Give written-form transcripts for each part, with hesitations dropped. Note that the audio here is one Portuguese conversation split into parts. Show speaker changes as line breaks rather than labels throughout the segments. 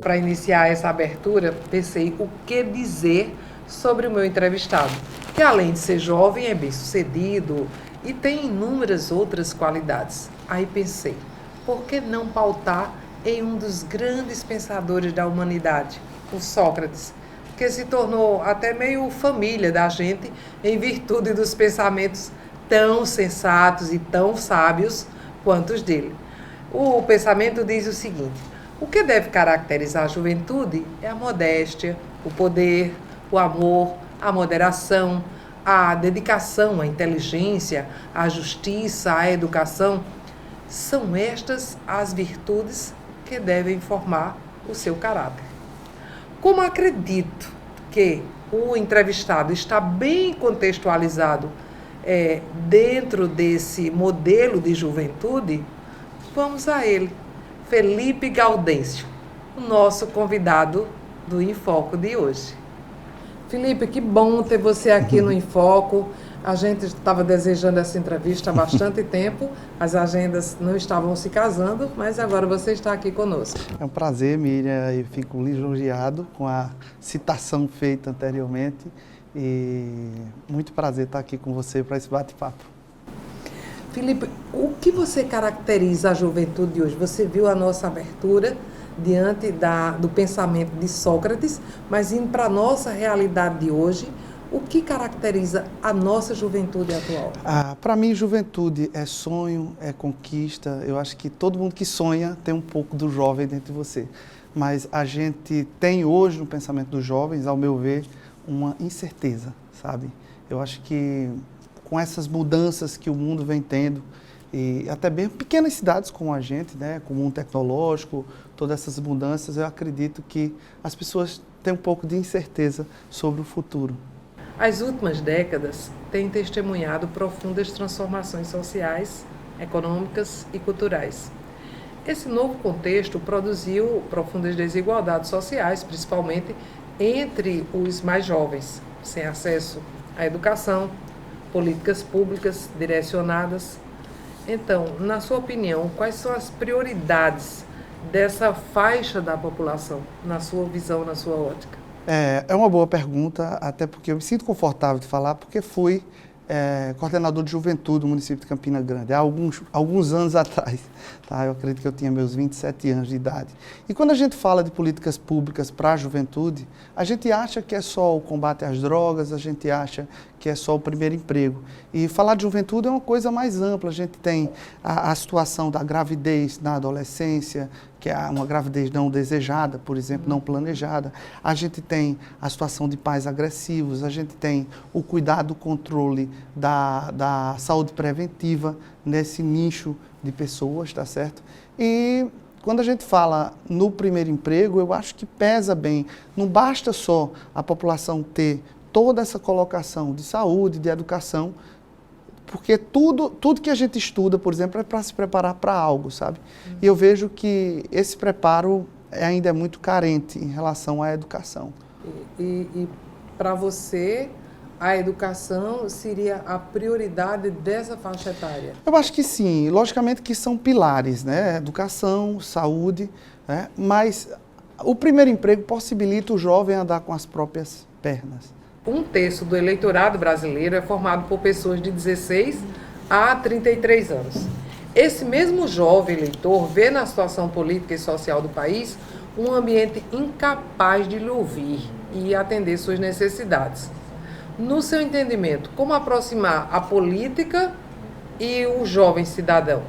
Para iniciar essa abertura, pensei o que dizer sobre o meu entrevistado, que além de ser jovem, é bem-sucedido e tem inúmeras outras qualidades. Aí pensei, por que não pautar em um dos grandes pensadores da humanidade, o Sócrates, que se tornou até meio família da gente em virtude dos pensamentos tão sensatos e tão sábios quanto os dele. O pensamento diz o seguinte: o que deve caracterizar a juventude é a modéstia, o poder, o amor, a moderação, a dedicação, a inteligência, a justiça, a educação. São estas as virtudes que devem formar o seu caráter. Como acredito que o entrevistado está bem contextualizado dentro desse modelo de juventude, vamos a ele. Felipe Gaudêncio, o nosso convidado do Infoco de hoje. Felipe, que bom ter você aqui no Infoco. A gente estava desejando essa entrevista há bastante tempo, as agendas não estavam se casando, mas agora você está aqui conosco.
É um prazer, Miriam, e fico lisonjeado com a citação feita anteriormente e muito prazer estar aqui com você para esse bate-papo.
Felipe, o que você caracteriza a juventude de hoje? Você viu a nossa abertura diante do pensamento de Sócrates, mas indo para a nossa realidade de hoje, o que caracteriza a nossa juventude atual?
Para mim, juventude é sonho, é conquista. Eu acho que todo mundo que sonha tem um pouco do jovem dentro de você. Mas a gente tem hoje no pensamento dos jovens, ao meu ver, uma incerteza, sabe? Eu acho que com essas mudanças que o mundo vem tendo, e até bem pequenas cidades como a gente, né, com o mundo tecnológico, todas essas mudanças, eu acredito que as pessoas têm um pouco de incerteza sobre o futuro.
As últimas décadas têm testemunhado profundas transformações sociais, econômicas e culturais. Esse novo contexto produziu profundas desigualdades sociais, principalmente entre os mais jovens, sem acesso à educação, políticas públicas direcionadas. Então, na sua opinião, quais são as prioridades dessa faixa da população, na sua visão, na sua ótica?
É uma boa pergunta, até porque eu me sinto confortável de falar, porque fui coordenador de juventude do município de Campina Grande, há alguns anos atrás. Tá? Eu acredito que eu tinha meus 27 anos de idade. E quando a gente fala de políticas públicas para a juventude, a gente acha que é só o combate às drogas, a gente acha que é só o primeiro emprego. E falar de juventude é uma coisa mais ampla. A gente tem a situação da gravidez na adolescência, que é uma gravidez não desejada, por exemplo, não planejada. A gente tem a situação de pais agressivos, a gente tem o cuidado, o controle da saúde preventiva nesse nicho de pessoas, tá certo? E quando a gente fala no primeiro emprego, eu acho que pesa bem. Não basta só a população ter toda essa colocação de saúde, de educação, porque tudo que a gente estuda, por exemplo, é para se preparar para algo, sabe? E eu vejo que esse preparo ainda é muito carente em relação à educação.
E para você, a educação seria a prioridade dessa faixa etária?
Eu acho que sim. Logicamente que são pilares, né? Educação, saúde, né? Mas o primeiro emprego possibilita o jovem andar com as próprias pernas.
1/3 do eleitorado brasileiro é formado por pessoas de 16 a 33 anos. Esse mesmo jovem eleitor vê na situação política e social do país um ambiente incapaz de lhe ouvir e atender suas necessidades. No seu entendimento, como aproximar a política e o jovem cidadão?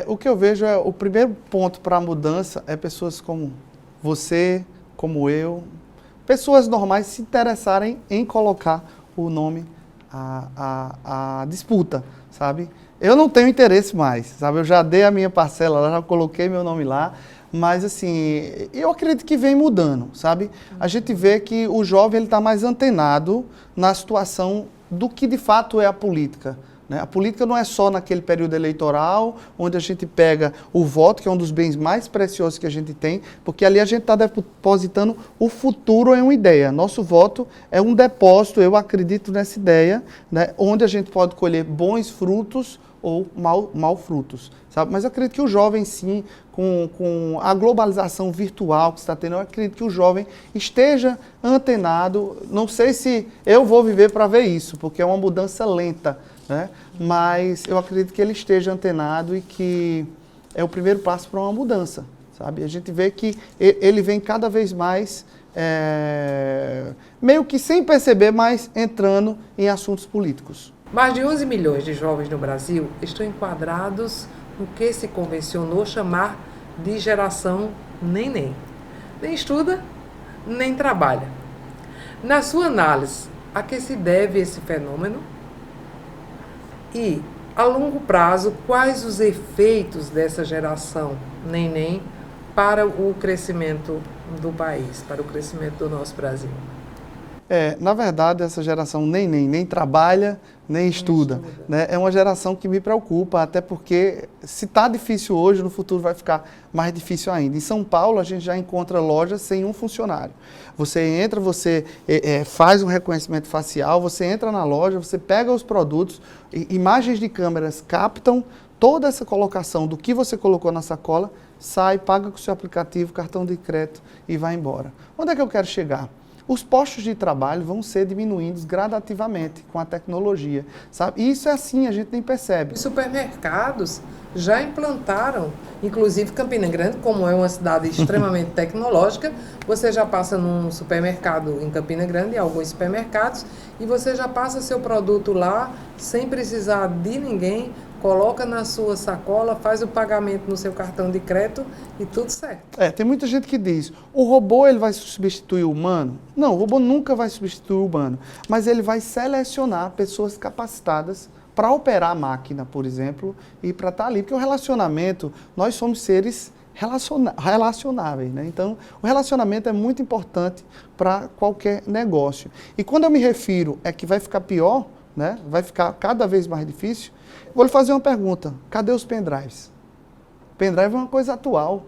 O que eu vejo é o primeiro ponto para a mudança é pessoas como você, como eu, pessoas normais se interessarem em colocar o nome à disputa, sabe? Eu não tenho interesse mais, sabe? Eu já dei a minha parcela, já coloquei meu nome lá, mas assim, eu acredito que vem mudando, sabe? A gente vê que o jovem está mais antenado na situação do que de fato é a política, né? A política não é só naquele período eleitoral, onde a gente pega o voto, que é um dos bens mais preciosos que a gente tem, porque ali a gente está depositando o futuro em uma ideia. Nosso voto é um depósito, eu acredito nessa ideia, né? Onde a gente pode colher bons frutos ou mal frutos, sabe? Mas eu acredito que o jovem, sim, com a globalização virtual que está tendo, eu acredito que o jovem esteja antenado. Não sei se eu vou viver para ver isso, porque é uma mudança lenta, né? Mas eu acredito que ele esteja antenado e que é o primeiro passo para uma mudança, sabe? A gente vê que ele vem cada vez mais, meio que sem perceber, mas entrando em assuntos políticos.
Mais de 11 milhões de jovens no Brasil estão enquadrados no que se convencionou chamar de geração neném. Nem estuda, nem trabalha. Na sua análise, a que se deve esse fenômeno? E, a longo prazo, quais os efeitos dessa geração neném para o crescimento do país, para o crescimento do nosso Brasil?
Na verdade, essa geração nem trabalha, nem estuda. Né? É uma geração que me preocupa, até porque se está difícil hoje, no futuro vai ficar mais difícil ainda. Em São Paulo, a gente já encontra lojas sem um funcionário. Você entra, você faz um reconhecimento facial, você entra na loja, você pega os produtos, imagens de câmeras captam toda essa colocação do que você colocou na sacola, sai, paga com o seu aplicativo, cartão de crédito e vai embora. Onde é que eu quero chegar? Os postos de trabalho vão ser diminuindo gradativamente com a tecnologia, sabe? E isso é assim, a gente nem percebe.
Os supermercados já implantaram, inclusive Campina Grande, como é uma cidade extremamente tecnológica, você já passa num supermercado em Campina Grande, em alguns supermercados, e você já passa seu produto lá, sem precisar de ninguém, coloca na sua sacola, faz o pagamento no seu cartão de crédito e tudo certo.
Tem muita gente que diz, o robô ele vai substituir o humano? Não, o robô nunca vai substituir o humano, mas ele vai selecionar pessoas capacitadas para operar a máquina, por exemplo, e para estar ali. Porque o relacionamento, nós somos seres relacionáveis, né? Então, o relacionamento é muito importante para qualquer negócio. E quando eu me refiro que vai ficar pior, né? Vai ficar cada vez mais difícil, vou lhe fazer uma pergunta. Cadê os pendrives? Pendrive é uma coisa atual,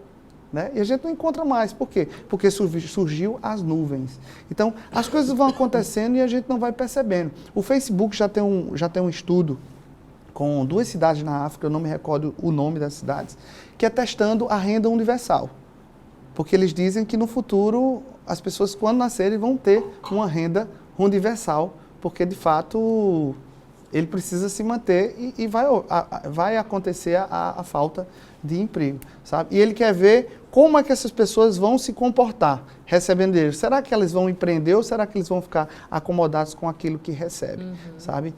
né? E a gente não encontra mais. Por quê? Porque surgiu as nuvens. Então, as coisas vão acontecendo e a gente não vai percebendo. O Facebook já tem um estudo com 2 cidades na África, eu não me recordo o nome das cidades, que é testando a renda universal. Porque eles dizem que no futuro, as pessoas, quando nascerem, vão ter uma renda universal, porque, de fato, ele precisa se manter e vai acontecer a falta de emprego, sabe? E ele quer ver como é que essas pessoas vão se comportar recebendo dinheiro. Será que elas vão empreender ou será que eles vão ficar acomodados com aquilo que recebem, sabe?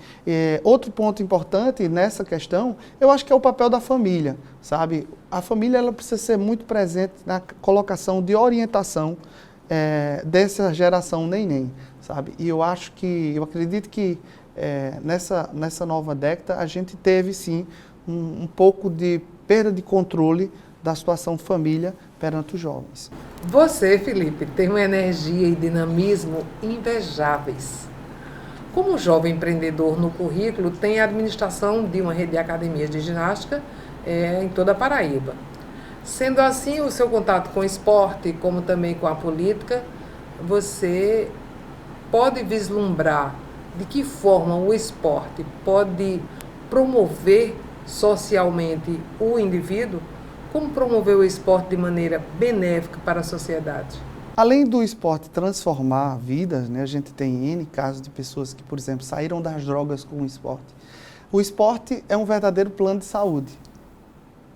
Outro ponto importante nessa questão, eu acho que é o papel da família, sabe? A família ela precisa ser muito presente na colocação de orientação dessa geração neném, sabe? E eu acredito que nessa nova década a gente teve sim um pouco de perda de controle da situação família perante os jovens.
Você, Felipe, tem uma energia e dinamismo invejáveis. Como jovem empreendedor no currículo, tem a administração de uma rede de academias de ginástica em toda a Paraíba. Sendo assim, o seu contato com o esporte, como também com a política, você pode vislumbrar de que forma o esporte pode promover socialmente o indivíduo? Como promover o esporte de maneira benéfica para a sociedade?
Além do esporte transformar vidas, né, a gente tem N casos de pessoas que, por exemplo, saíram das drogas com o esporte. O esporte é um verdadeiro plano de saúde,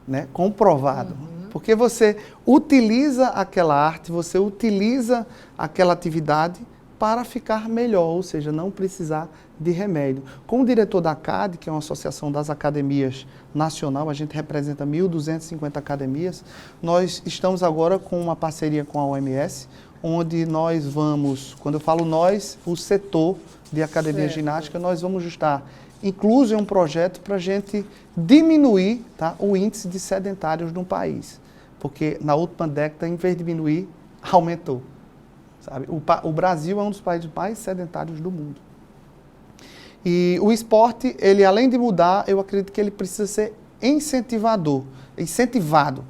né, comprovado. Porque você utiliza aquela arte, você utiliza aquela atividade para ficar melhor, ou seja, não precisar de remédio. Como diretor da ACAD, que é uma associação das academias nacional, a gente representa 1.250 academias, nós estamos agora com uma parceria com a OMS, onde nós vamos, quando eu falo nós, o setor de academia ginástica, nós vamos estar incluso em um projeto para a gente diminuir, tá, o índice de sedentários no país. Porque na última década, em vez de diminuir, aumentou. Sabe? O Brasil é um dos países mais sedentários do mundo. E o esporte, ele além de mudar, eu acredito que ele precisa ser incentivado,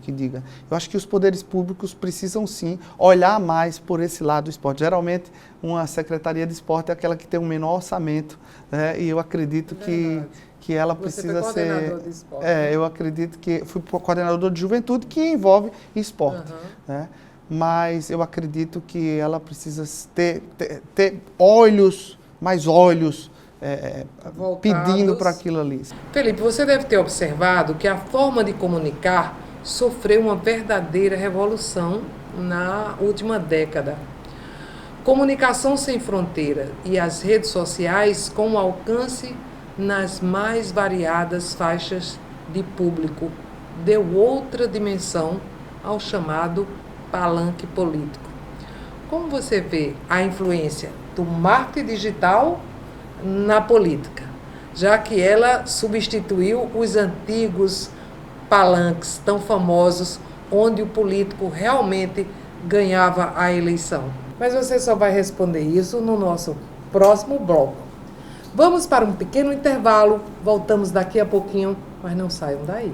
que diga. Eu acho que os poderes públicos precisam sim olhar mais por esse lado do esporte. Geralmente, uma secretaria de esporte é aquela que tem um menor orçamento, né? E eu acredito que ela precisa
ser... coordenador de esporte.
Eu acredito que fui coordenador de juventude, que envolve esporte, né? Mas eu acredito que ela precisa ter mais olhos, pedindo para aquilo ali.
Felipe, você deve ter observado que a forma de comunicar sofreu uma verdadeira revolução na última década. Comunicação sem fronteira e as redes sociais com alcance nas mais variadas faixas de público deu outra dimensão ao chamado palanque político. Como você vê a influência do marketing digital na política, já que ela substituiu os antigos palanques tão famosos, onde o político realmente ganhava a eleição? Mas você só vai responder isso no nosso próximo bloco. Vamos para um pequeno intervalo, voltamos daqui a pouquinho, mas não saiam daí.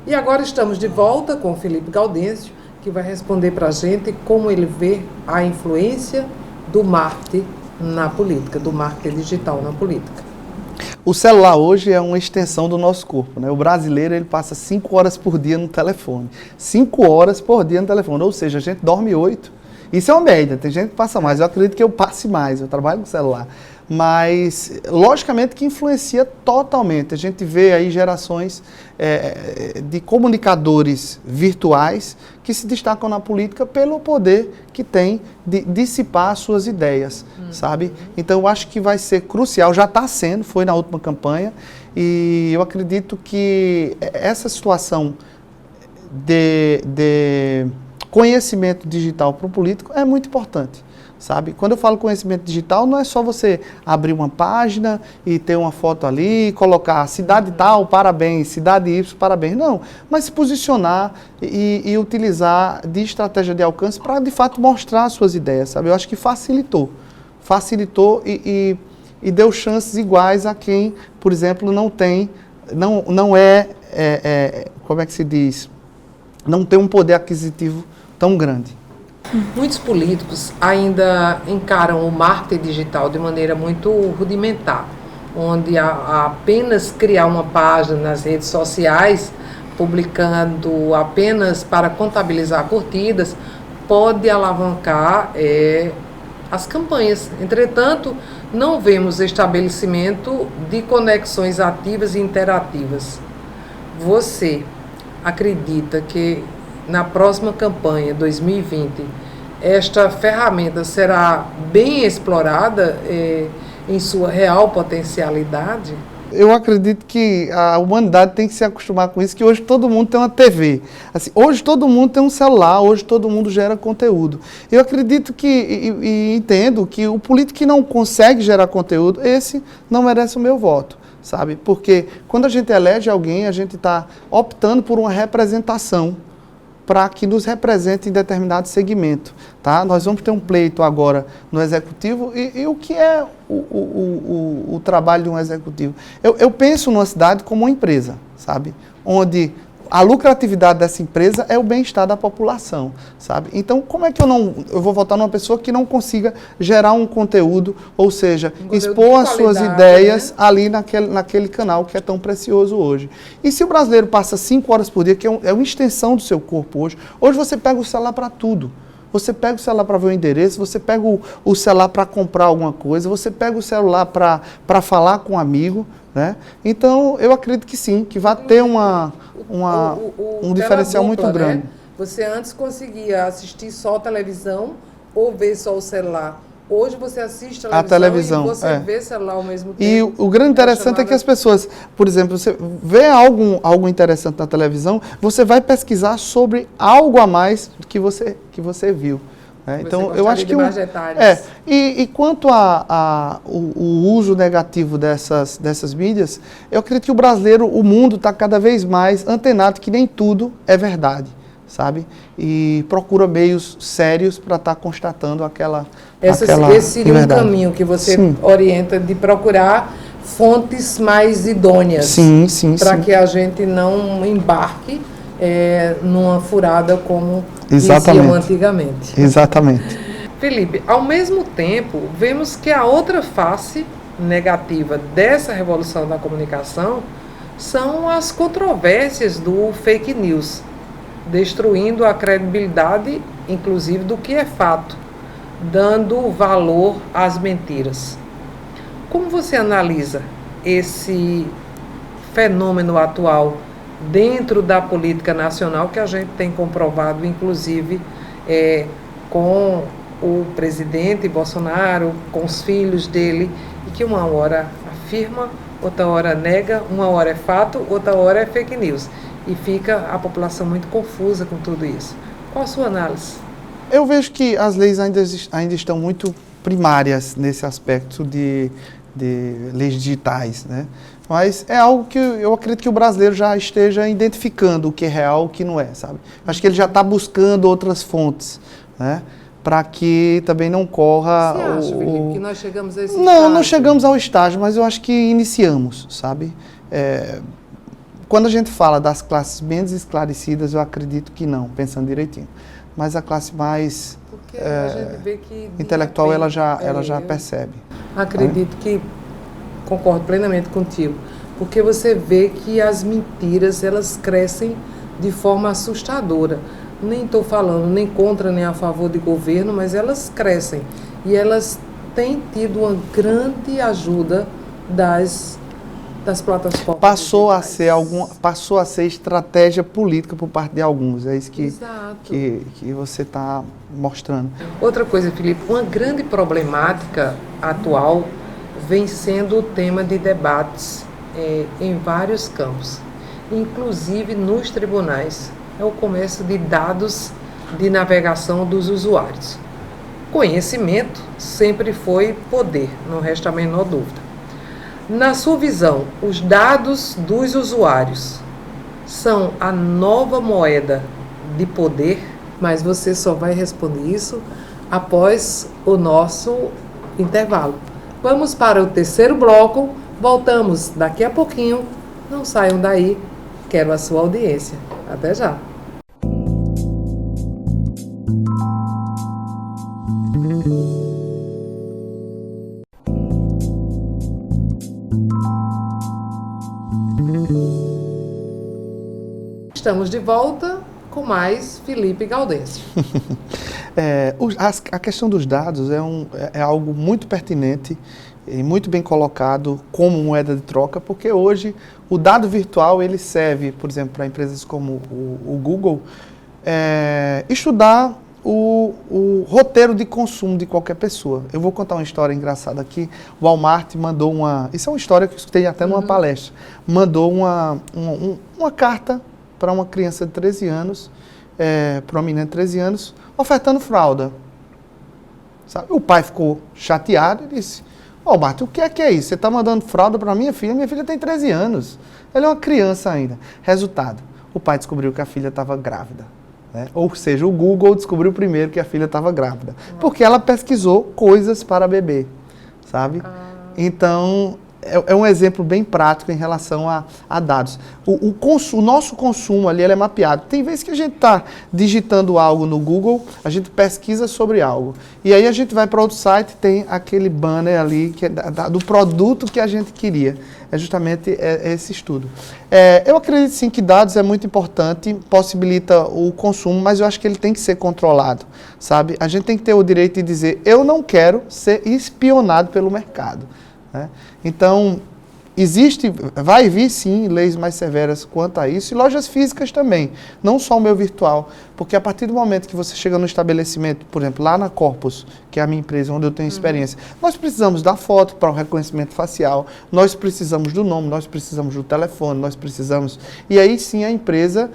E agora estamos de volta com o Felipe Gaudêncio, que vai responder para a gente como ele vê a influência do marketing na política, do marketing digital na política.
O celular hoje é uma extensão do nosso corpo, né? O brasileiro, ele passa 5 horas por dia no telefone. 5 horas por dia no telefone, ou seja, a gente dorme 8. Isso é uma média, tem gente que passa mais. Eu acredito que eu passe mais, eu trabalho com celular. Mas, logicamente, que influencia totalmente. A gente vê aí gerações de comunicadores virtuais que se destacam na política pelo poder que tem de dissipar as suas ideias, sabe? Então, eu acho que vai ser crucial, já está sendo, foi na última campanha, e eu acredito que essa situação de conhecimento digital para o político é muito importante. Sabe? Quando eu falo conhecimento digital, não é só você abrir uma página e ter uma foto ali, colocar cidade tal, parabéns, cidade Y, parabéns. Não, mas se posicionar e utilizar de estratégia de alcance para, de fato, mostrar as suas ideias, sabe? Eu acho que facilitou e deu chances iguais a quem, por exemplo, como é que se diz? Não tem um poder aquisitivo tão grande.
Muitos políticos ainda encaram o marketing digital de maneira muito rudimentar, onde apenas criar uma página nas redes sociais, publicando apenas para contabilizar curtidas, pode alavancar as campanhas. Entretanto, não vemos estabelecimento de conexões ativas e interativas. Você acredita que na próxima campanha 2020, esta ferramenta será bem explorada em sua real potencialidade?
Eu acredito que a humanidade tem que se acostumar com isso, que hoje todo mundo tem uma TV. Assim, hoje todo mundo tem um celular, hoje todo mundo gera conteúdo. Eu acredito e entendo que o político que não consegue gerar conteúdo, esse não merece o meu voto. Sabe? Porque quando a gente elege alguém, a gente está optando por uma representação para que nos represente em determinado segmento. Tá? Nós vamos ter um pleito agora no Executivo e o que é o trabalho de um Executivo? Eu penso numa cidade como uma empresa, sabe? Onde a lucratividade dessa empresa é o bem-estar da população, sabe? Então, como é que eu vou votar numa pessoa que não consiga gerar um conteúdo, ou seja, expor as suas ideias, né, ali naquele canal que é tão precioso hoje? E se o brasileiro passa 5 horas por dia, que é uma extensão do seu corpo hoje você pega o celular para tudo. Você pega o celular para ver o endereço, você pega o celular para comprar alguma coisa, você pega o celular para falar com um amigo, né? Então, eu acredito que sim, que vai ter um diferencial muito grande. Né?
Você antes conseguia assistir só a televisão ou ver só o celular. Hoje você assiste a televisão e você vê celular ao mesmo tempo.
E o grande interessante é que as pessoas, por exemplo, você vê algo interessante na televisão, você vai pesquisar sobre algo a mais que você viu. Né?
Você
Então, eu acho que
mais detalhes.
E quanto o uso negativo dessas mídias, eu acredito que o brasileiro, o mundo está cada vez mais antenado que nem tudo é verdade, sabe? E procura meios sérios para estar constatando aquela
Esse seria um caminho que você orienta de procurar fontes mais idôneas. Para que a gente não embarque numa furada como diziam antigamente.
Exatamente.
Felipe, ao mesmo tempo, vemos que a outra face negativa dessa revolução da comunicação são as controvérsias do fake news, destruindo a credibilidade, inclusive, do que é fato, dando valor às mentiras. Como você analisa esse fenômeno atual dentro da política nacional que a gente tem comprovado, inclusive, com o presidente Bolsonaro, com os filhos dele, e que uma hora afirma, outra hora nega, uma hora é fato, outra hora é fake news. E fica a população muito confusa com tudo isso. Qual a sua análise?
Eu vejo que as leis ainda estão muito primárias nesse aspecto de leis digitais, né? Mas é algo que eu acredito que o brasileiro já esteja identificando o que é real e o que não é, sabe? Acho que ele já está buscando outras fontes, né? Para que também não corra...
Você acha, Felipe, que nós chegamos a esse estágio?
Não chegamos ao estágio, mas eu acho que iniciamos, sabe? Quando a gente fala das classes menos esclarecidas, eu acredito que não, pensando direitinho. Mas a classe mais
a gente vê que
intelectual, ela já percebe.
Acredito que concordo plenamente contigo, porque você vê que as mentiras, elas crescem de forma assustadora. Nem estou falando nem contra nem a favor de governo, mas elas crescem. E elas têm tido uma grande ajuda das plataformas.
Passou a ser estratégia política por parte de alguns. É isso que você está mostrando.
Outra coisa, Felipe, uma grande problemática atual vem sendo o tema de debates em vários campos, inclusive nos tribunais. É o comércio de dados de navegação dos usuários. Conhecimento sempre foi poder, não resta a menor dúvida. Na sua visão, os dados dos usuários são a nova moeda de poder? Mas você só vai responder isso após o nosso intervalo. Vamos para o terceiro bloco, voltamos daqui a pouquinho. Não saiam daí, quero a sua audiência. Até já! Estamos de volta com mais Felipe Gaudêncio.
A questão dos dados é algo muito pertinente e muito bem colocado como moeda de troca, porque hoje o dado virtual ele serve, por exemplo, para empresas como o Google, estudar o roteiro de consumo de qualquer pessoa. Eu vou contar uma história engraçada aqui. O Walmart mandou isso é uma história que eu escutei até numa palestra, mandou uma carta para uma criança de 13 anos, para uma menina de 13 anos, ofertando fralda. Sabe? O pai ficou chateado e disse: Walmart, o que é isso? Você está mandando fralda para minha filha tem 13 anos. Ela é uma criança ainda. Resultado, o pai descobriu que a filha estava grávida. Né? Ou seja, o Google descobriu primeiro que a filha estava grávida. Porque ela pesquisou coisas para bebê, sabe? Então, é um exemplo bem prático em relação a dados. O nosso consumo ali ele é mapeado. Tem vezes que a gente está digitando algo no Google, a gente pesquisa sobre algo. E aí a gente vai para outro site, tem aquele banner ali que é do produto que a gente queria. É justamente esse estudo. Eu acredito sim que dados é muito importante, possibilita o consumo, mas eu acho que ele tem que ser controlado, sabe? A gente tem que ter o direito de dizer: eu não quero ser espionado pelo mercado. Né? Então, vai vir sim leis mais severas quanto a isso, e lojas físicas também, não só o meu virtual, porque a partir do momento que você chega no estabelecimento, por exemplo, lá na Corpus, que é a minha empresa onde eu tenho experiência, nós precisamos da foto para o reconhecimento facial, nós precisamos do nome, nós precisamos do telefone, nós precisamos... E aí sim a empresa,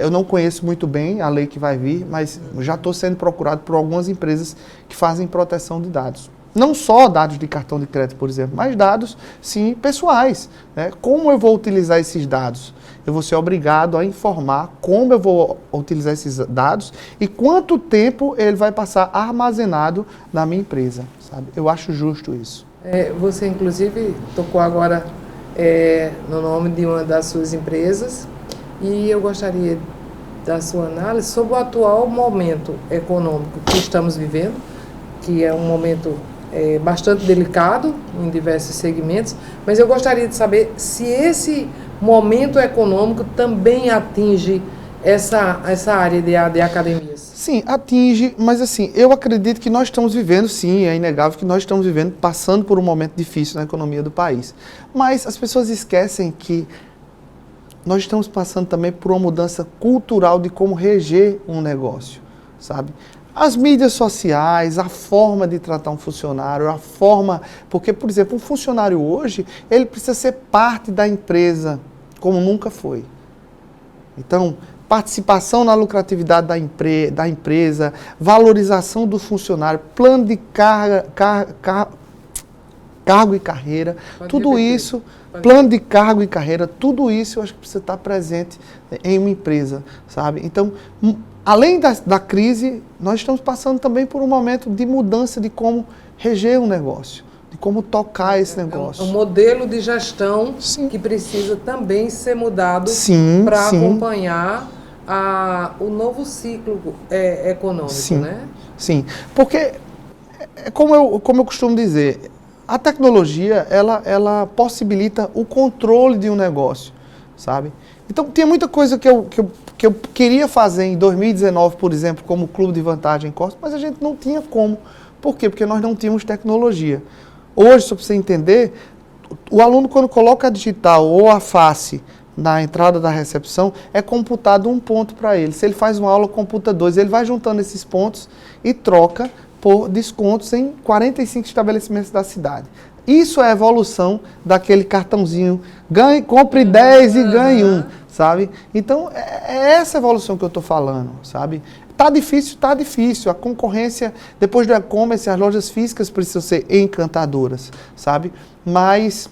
eu não conheço muito bem a lei que vai vir, mas já estou sendo procurado por algumas empresas que fazem proteção de dados. Não só dados de cartão de crédito, por exemplo, mas dados, sim, pessoais. Né? Como eu vou utilizar esses dados? Eu vou ser obrigado a informar como eu vou utilizar esses dados e quanto tempo ele vai passar armazenado na minha empresa. Sabe? Eu acho justo isso.
Você, inclusive, tocou agora no nome de uma das suas empresas e eu gostaria da sua análise sobre o atual momento econômico que estamos vivendo, que é um momento bastante delicado em diversos segmentos, mas eu gostaria de saber se esse momento econômico também atinge essa área de academias.
Sim, atinge, mas assim, eu acredito que nós estamos vivendo, sim, é inegável que nós estamos vivendo, passando por um momento difícil na economia do país. Mas as pessoas esquecem que nós estamos passando também por uma mudança cultural de como reger um negócio, sabe? As mídias sociais, a forma de tratar um funcionário, a forma... Porque, por exemplo, um funcionário hoje, ele precisa ser parte da empresa, como nunca foi. Então, participação na lucratividade da empresa, valorização do funcionário, plano de cargo e carreira, tudo isso, plano de cargo e carreira, tudo isso eu acho que precisa estar presente em uma empresa, sabe? Então, além da crise, nós estamos passando também por um momento de mudança de como reger um negócio, de como tocar esse negócio.
Um modelo de gestão que precisa também ser mudado para acompanhar o novo ciclo econômico, né? Sim,
porque, como eu costumo dizer, a tecnologia, ela possibilita o controle de um negócio, sabe? Então, tinha muita coisa que eu queria fazer em 2019, por exemplo, como clube de vantagem Corsa, mas a gente não tinha como. Por quê? Porque nós não tínhamos tecnologia. Hoje, só para você entender, o aluno, quando coloca a digital ou a face na entrada da recepção, é computado um ponto para ele. Se ele faz uma aula, computa 2. Ele vai juntando esses pontos e troca por descontos em 45 estabelecimentos da cidade. Isso é a evolução daquele cartãozinho, compre 10 e ganhe 1, sabe? Então, é essa evolução que eu estou falando, sabe? Tá difícil. A concorrência, depois do e-commerce, as lojas físicas precisam ser encantadoras, sabe? Mas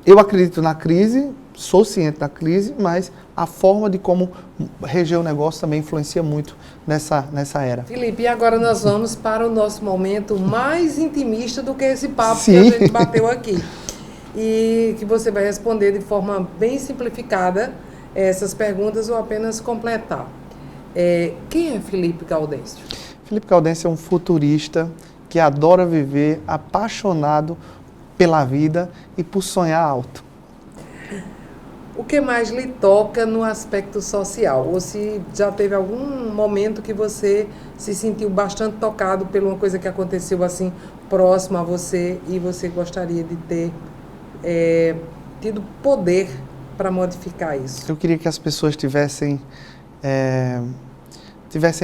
eu acredito na crise, sou ciente da crise, mas a forma de como reger o negócio também influencia muito nessa era.
Felipe, e agora nós vamos para o nosso momento mais intimista do que esse papo que a gente bateu aqui. E que você vai responder de forma bem simplificada essas perguntas ou apenas completar. Quem é Felipe Gaudêncio?
Felipe Gaudêncio é um futurista que adora viver, apaixonado pela vida e por sonhar alto.
O que mais lhe toca no aspecto social? Ou se já teve algum momento que você se sentiu bastante tocado por uma coisa que aconteceu assim próximo a você e você gostaria de ter tido poder para modificar isso?
Eu queria que as pessoas tivessem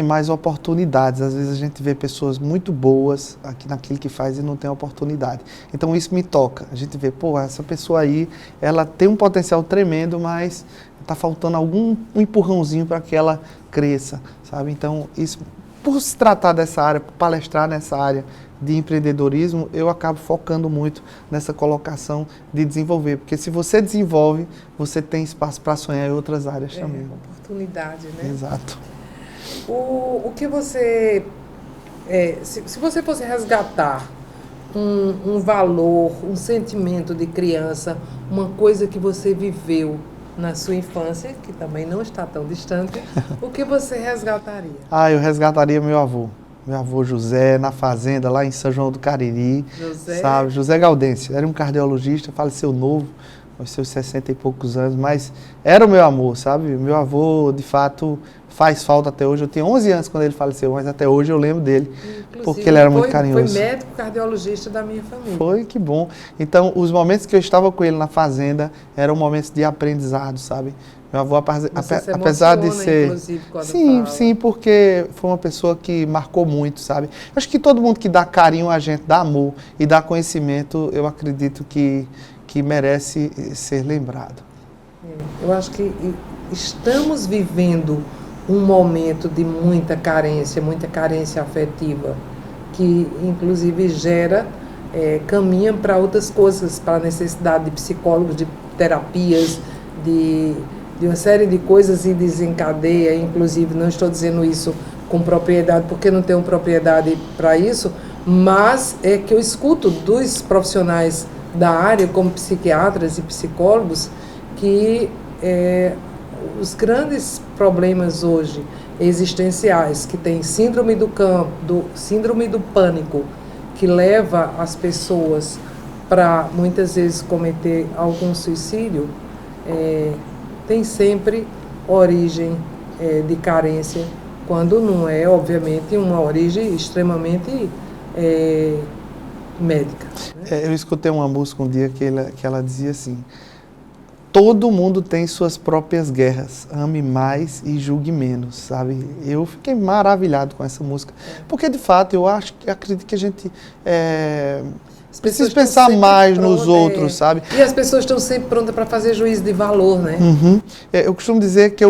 mais oportunidades. Às vezes a gente vê pessoas muito boas aqui naquilo que faz e não tem oportunidade. Então isso me toca. A gente vê, essa pessoa aí, ela tem um potencial tremendo, mas está faltando um empurrãozinho para que ela cresça, sabe? Então, isso, por se tratar dessa área, por palestrar nessa área de empreendedorismo, eu acabo focando muito nessa colocação de desenvolver. Porque se você desenvolve, você tem espaço para sonhar em outras áreas também.
Oportunidade, né?
Exato.
O que você... se você fosse resgatar um valor, um sentimento de criança, uma coisa que você viveu na sua infância, que também não está tão distante, o que você resgataria?
Eu resgataria meu avô. Meu avô José, na fazenda, lá em São João do Cariri. Sabe? José Gaudêncio. Era um cardiologista, faleceu novo, aos seus 60 e poucos anos, mas era o meu amor, sabe? Meu avô, de fato, faz falta até hoje. Eu tinha 11 anos quando ele faleceu, mas até hoje eu lembro dele,
Inclusive,
porque ele era muito carinhoso.
Foi médico cardiologista da minha família.
Foi, que bom. Então, os momentos que eu estava com ele na fazenda eram momentos de aprendizado, sabe? Meu avô, apesar de ser... Sim, sim, porque foi uma pessoa que marcou muito, sabe? Acho que todo mundo que dá carinho a gente, dá amor e dá conhecimento, eu acredito que merece ser lembrado.
Eu acho que estamos vivendo um momento de muita carência afetiva, que inclusive caminha para outras coisas, para a necessidade de psicólogos, de terapias, de uma série de coisas e desencadeia, inclusive, não estou dizendo isso com propriedade, porque não tenho propriedade para isso, mas é que eu escuto dos profissionais da área, como psiquiatras e psicólogos, que os grandes problemas hoje existenciais, que tem síndrome síndrome do pânico, que leva as pessoas para, muitas vezes, cometer algum suicídio, tem sempre origem de carência, quando não é, obviamente, uma origem extremamente médica. Né?
Eu escutei uma música um dia que ela dizia assim: todo mundo tem suas próprias guerras, ame mais e julgue menos, sabe? Eu fiquei maravilhado com essa música, porque de fato eu acredito que a gente precisa pensar mais nos outros, sabe?
E as pessoas estão sempre prontas para fazer juízo de valor, né?
Uhum. Eu costumo dizer que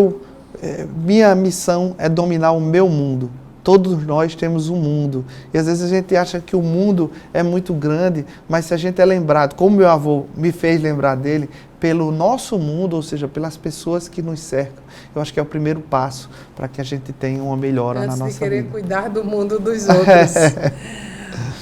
minha missão é dominar o meu mundo. Todos nós temos um mundo. E às vezes a gente acha que o mundo é muito grande, mas se a gente é lembrado, como meu avô me fez lembrar dele, pelo nosso mundo, ou seja, pelas pessoas que nos cercam, eu acho que é o primeiro passo para que a gente tenha uma melhora na nossa vida. Antes de querer
cuidar do mundo dos outros.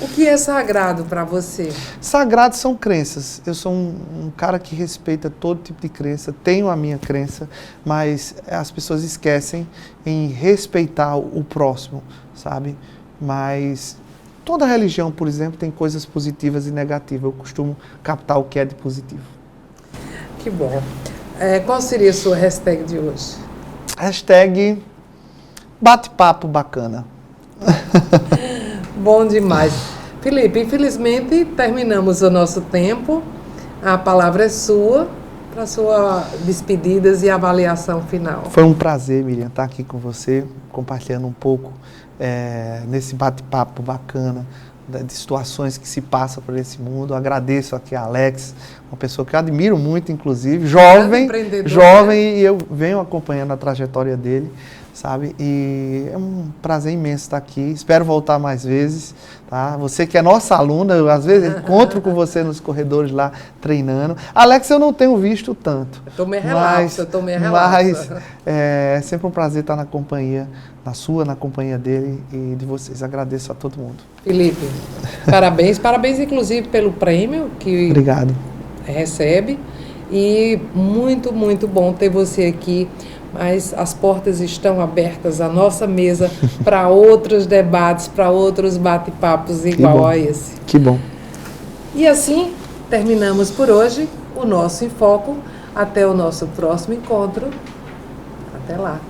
O que é sagrado para você?
Sagrado são crenças. Eu sou um cara que respeita todo tipo de crença, tenho a minha crença, mas as pessoas esquecem em respeitar o próximo, sabe? Mas toda religião, por exemplo, tem coisas positivas e negativas. Eu costumo captar o que é de positivo.
Que bom. Qual seria a sua hashtag de hoje?
Hashtag bate-papo bacana.
Bom demais. Felipe, infelizmente terminamos o nosso tempo. A palavra é sua, para suas despedidas e avaliação final.
Foi um prazer, Miriam, estar aqui com você, compartilhando um pouco nesse bate-papo bacana, de situações que se passam por esse mundo. Agradeço aqui a Alex, uma pessoa que eu admiro muito, inclusive, jovem, né? E eu venho acompanhando a trajetória dele, sabe? E é um prazer imenso estar aqui. Espero voltar mais vezes, tá? Você que é nossa aluna, eu às vezes encontro com você nos corredores lá treinando. Alex, eu não tenho visto tanto.
Eu tô meio relapso,
Mas é sempre um prazer estar na companhia, na companhia dele e de vocês. Agradeço a todo mundo.
Felipe, parabéns inclusive pelo prêmio que
Obrigado.
Recebe. E muito, muito bom ter você aqui. Mas as portas estão abertas à nossa mesa para outros debates, para outros bate-papos igual a esse.
Que bom.
E assim terminamos por hoje o nosso Em Foco. Até o nosso próximo encontro. Até lá.